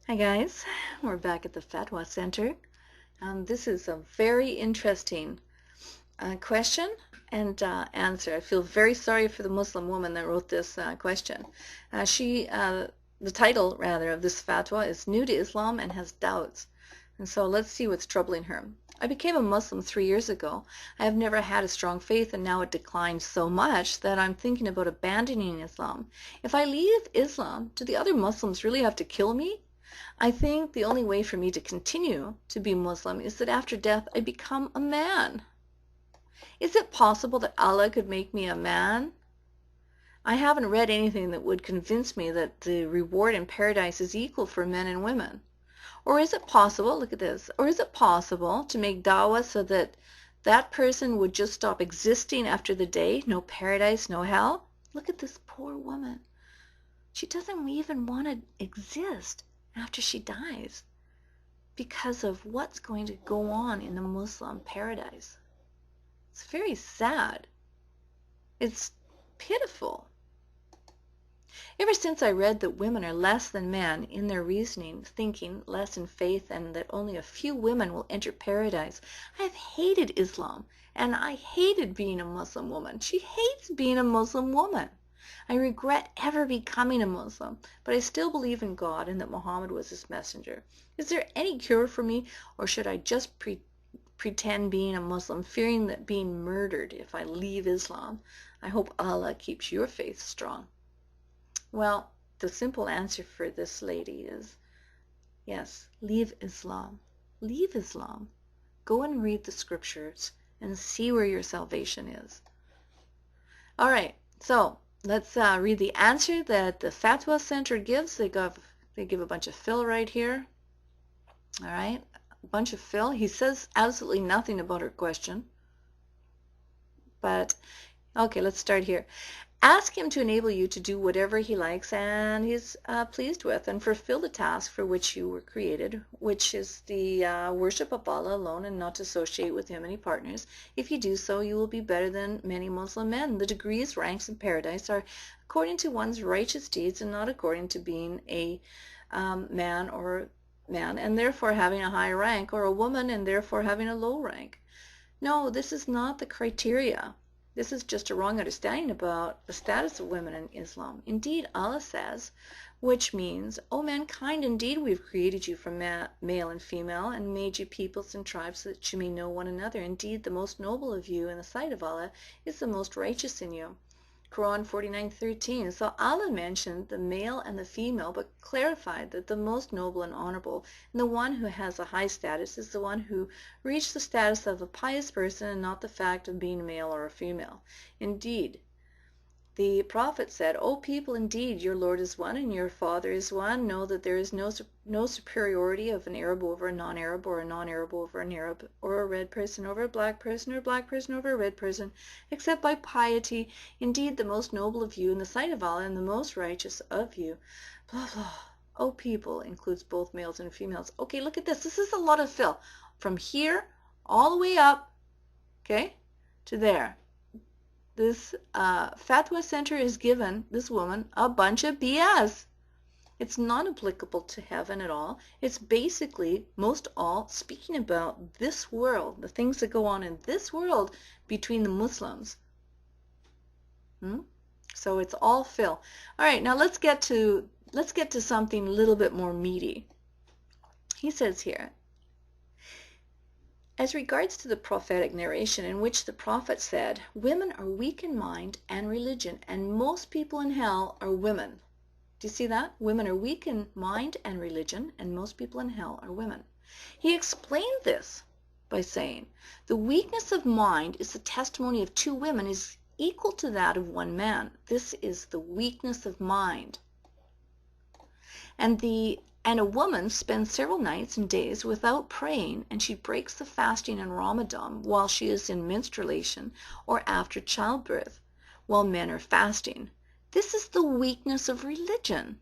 Hi guys, we're back at the FAtwA Center. This is a very interesting question and answer. I feel very sorry for the Muslim woman that wrote this question. The title rather of this fatwa is New to Islam and Has Doubts. And so let's see what's troubling her. I became a Muslim 3 years ago. I have never had a strong faith, and now it declined so much that I'm thinking about abandoning Islam. If I leave Islam, do the other Muslims really have to kill me? I think the only way for me to continue to be Muslim is that after death I become a man. Is it possible that Allah could make me a man? I haven't read anything that would convince me that the reward in paradise is equal for men and women. Or is it possible, look at this, or is it possible to make dawah so that that person would just stop existing after the day? No paradise, no hell? Look at this poor woman. She doesn't even want to exist after she dies because of what's going to go on in the Muslim paradise. It's very sad. It's pitiful. Ever since I read that women are less than men in their reasoning, thinking, less in faith, and that only a few women will enter paradise, I have hated Islam, and I hated being a Muslim woman. She hates being a Muslim woman. I regret ever becoming a Muslim, but I still believe in God and that Muhammad was his messenger. Is there any cure for me, or should I just pretend being a Muslim, fearing that being murdered if I leave Islam? I hope Allah keeps your faith strong. Well, the simple answer for this lady is yes, leave Islam. Leave Islam. Go and read the scriptures and see where your salvation is. All right, so let's read the answer that the FAtwA Center gives. They give a bunch of fill right here. All right, a bunch of fill. He says absolutely nothing about her question. But, okay, let's start here. Ask him to enable you to do whatever he likes and he's pleased with, and fulfill the task for which you were created, which is the worship of Allah alone and not to associate with him any partners. If you do so, you will be better than many Muslim men. The degrees, ranks in paradise are according to one's righteous deeds and not according to being a man and therefore having a high rank, or a woman and therefore having a low rank. No, this is not the criteria. This is just a wrong understanding about the status of women in Islam. Indeed, Allah says, which means, O mankind, indeed we've created you from male and female and made you peoples and tribes so that you may know one another. Indeed, the most noble of you in the sight of Allah is the most righteous in you. Quran 49:13. So Allah mentioned the male and the female, but clarified that the most noble and honorable and the one who has a high status is the one who reached the status of a pious person and not the fact of being a male or a female. Indeed, the Prophet said, O people, indeed your Lord is one and your Father is one. Know that there is no superiority of an Arab over a non-Arab, or a non-Arab over an Arab, or a red person over a black person, or a black person over a red person, except by piety. Indeed, the most noble of you in the sight of Allah and the most righteous of you. Blah, blah. O people includes both males and females. Okay, look at this. This is a lot of fill. From here all the way up, okay, to there. This FAtwA Center has given this woman a bunch of BS. It's not applicable to heaven at all. It's basically, most all, speaking about this world, the things that go on in this world between the Muslims. So it's all fill. All right, now let's get to something a little bit more meaty. He says here, as regards to the prophetic narration in which the prophet said, women are weak in mind and religion, and most people in hell are women. Do you see that? Women are weak in mind and religion, and most people in hell are women. He explained this by saying, the weakness of mind is the testimony of two women is equal to that of one man. This is the weakness of mind. And a woman spends several nights and days without praying, and she breaks the fasting in Ramadan while she is in menstruation or after childbirth, while men are fasting. This is the weakness of religion.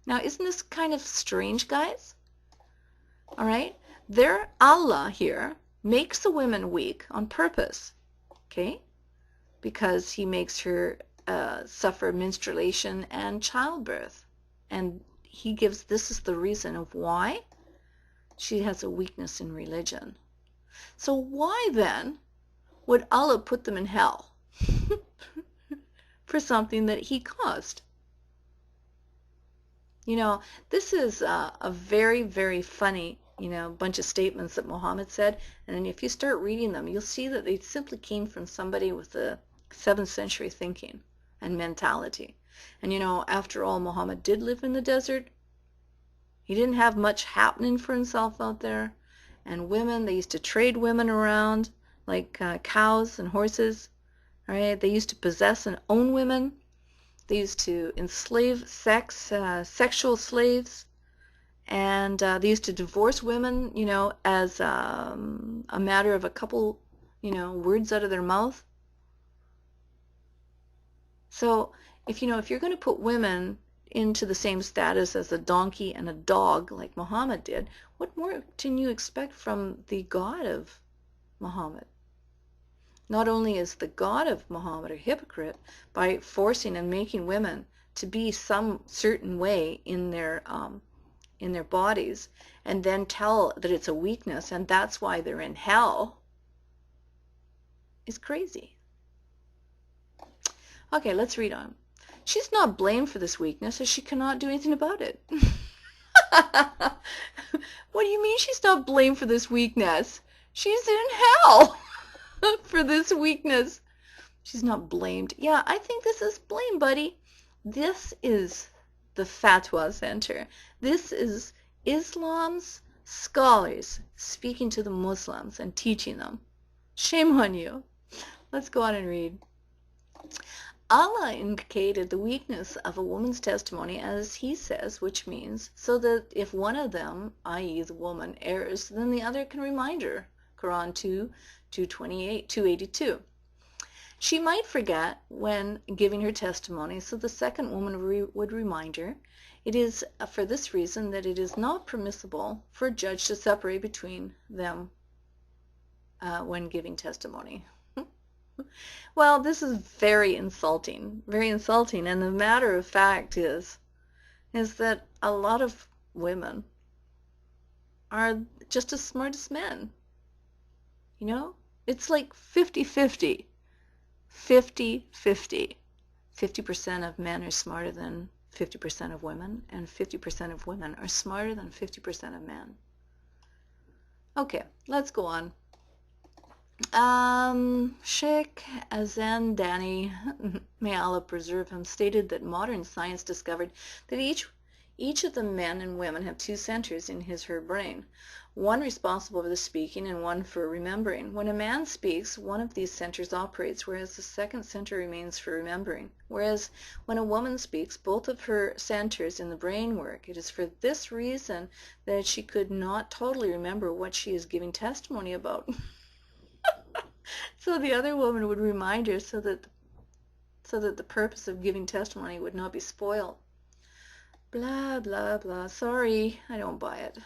Now, isn't this kind of strange, guys? All right? Their Allah here makes the women weak on purpose, okay? Because he makes her suffer menstruation and childbirth. And he gives, this is the reason of why she has a weakness in religion. So why then would Allah put them in hell for something that he caused? You know, this is a very, very funny, bunch of statements that Muhammad said. And if you start reading them, you'll see that they simply came from somebody with a 7th century thinking and mentality. And after all, Muhammad did live in the desert. He didn't have much happening for himself out there. And women, they used to trade women around like cows and horses. Right? They used to possess and own women. They used to enslave sexual slaves. And they used to divorce women, as a matter of a couple, words out of their mouth. So if you're going to put women into the same status as a donkey and a dog like Muhammad did, what more can you expect from the God of Muhammad? Not only is the God of Muhammad a hypocrite by forcing and making women to be some certain way in their bodies, and then tell that it's a weakness and that's why they're in hell, is crazy. Okay, let's read on. She's not blamed for this weakness as she cannot do anything about it. What do you mean she's not blamed for this weakness? She's in hell for this weakness. She's not blamed. Yeah, I think this is blame, buddy. This is the FAtwA Center. This is Islam's scholars speaking to the Muslims and teaching them. Shame on you. Let's go on and read. Allah indicated the weakness of a woman's testimony, as he says, which means so that if one of them, i.e. the woman, errs, then the other can remind her. Quran 2:282. She might forget when giving her testimony, so the second woman would remind her. It is for this reason that it is not permissible for a judge to separate between them when giving testimony. Well, this is very insulting, and the matter of fact is that a lot of women are just as smart as men. It's like 50-50. 50-50. 50% of men are smarter than 50% of women, and 50% of women are smarter than 50% of men. Okay, let's go on. Sheikh Azan Dani, may Allah preserve him, stated that modern science discovered that each of the men and women have 2 centers in his/her brain, one responsible for the speaking and one for remembering. When a man speaks, one of these centers operates, whereas the second center remains for remembering. Whereas when a woman speaks, both of her centers in the brain work. It is for this reason that she could not totally remember what she is giving testimony about. So the other woman would remind her so that the purpose of giving testimony would not be spoiled. Blah, blah, blah. Sorry, I don't buy it.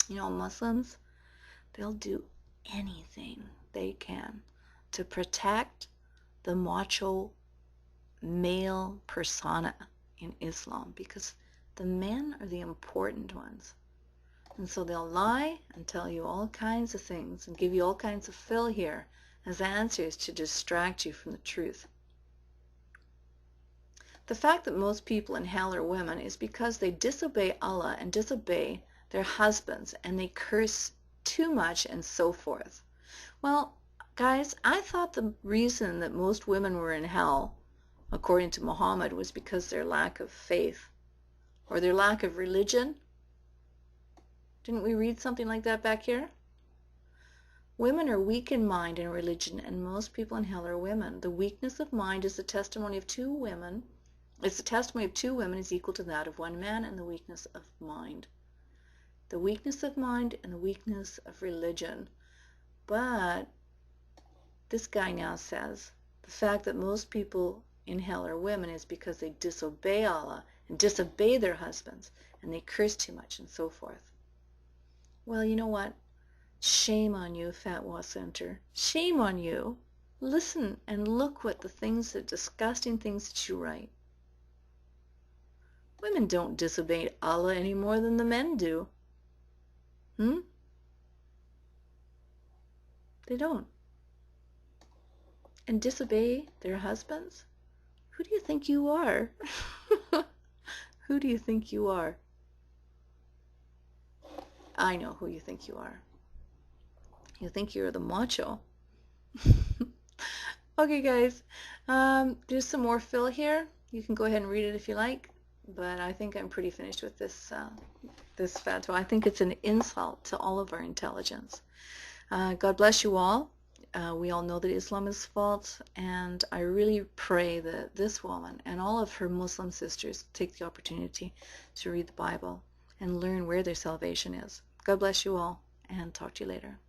Muslims, they'll do anything they can to protect the macho male persona in Islam, because the men are the important ones. And so they'll lie and tell you all kinds of things and give you all kinds of fill here as answers to distract you from the truth. The fact that most people in hell are women is because they disobey Allah and disobey their husbands, and they curse too much and so forth. Well, guys, I thought the reason that most women were in hell, according to Muhammad, was because their lack of faith or their lack of religion. Didn't we read something like that back here? Women are weak in mind and religion, and most people in hell are women. The weakness of mind is the testimony of 2 women. It's the testimony of 2 women is equal to that of 1 man, and the weakness of mind. The weakness of mind and the weakness of religion. But this guy now says the fact that most people in hell are women is because they disobey Allah and disobey their husbands, and they curse too much and so forth. Well, you know what? Shame on you, FAtwA Center. Shame on you. Listen and look what the disgusting things that you write. Women don't disobey Allah any more than the men do. Hmm? They don't. And disobey their husbands? Who do you think you are? Who do you think you are? I know who you think you are. You think you're the macho. Okay, guys. There's some more fill here. You can go ahead and read it if you like. But I think I'm pretty finished with this fatwa. I think it's an insult to all of our intelligence. God bless you all. We all know that Islam is false, and I really pray that this woman and all of her Muslim sisters take the opportunity to read the Bible and learn where their salvation is. God bless you all, and talk to you later.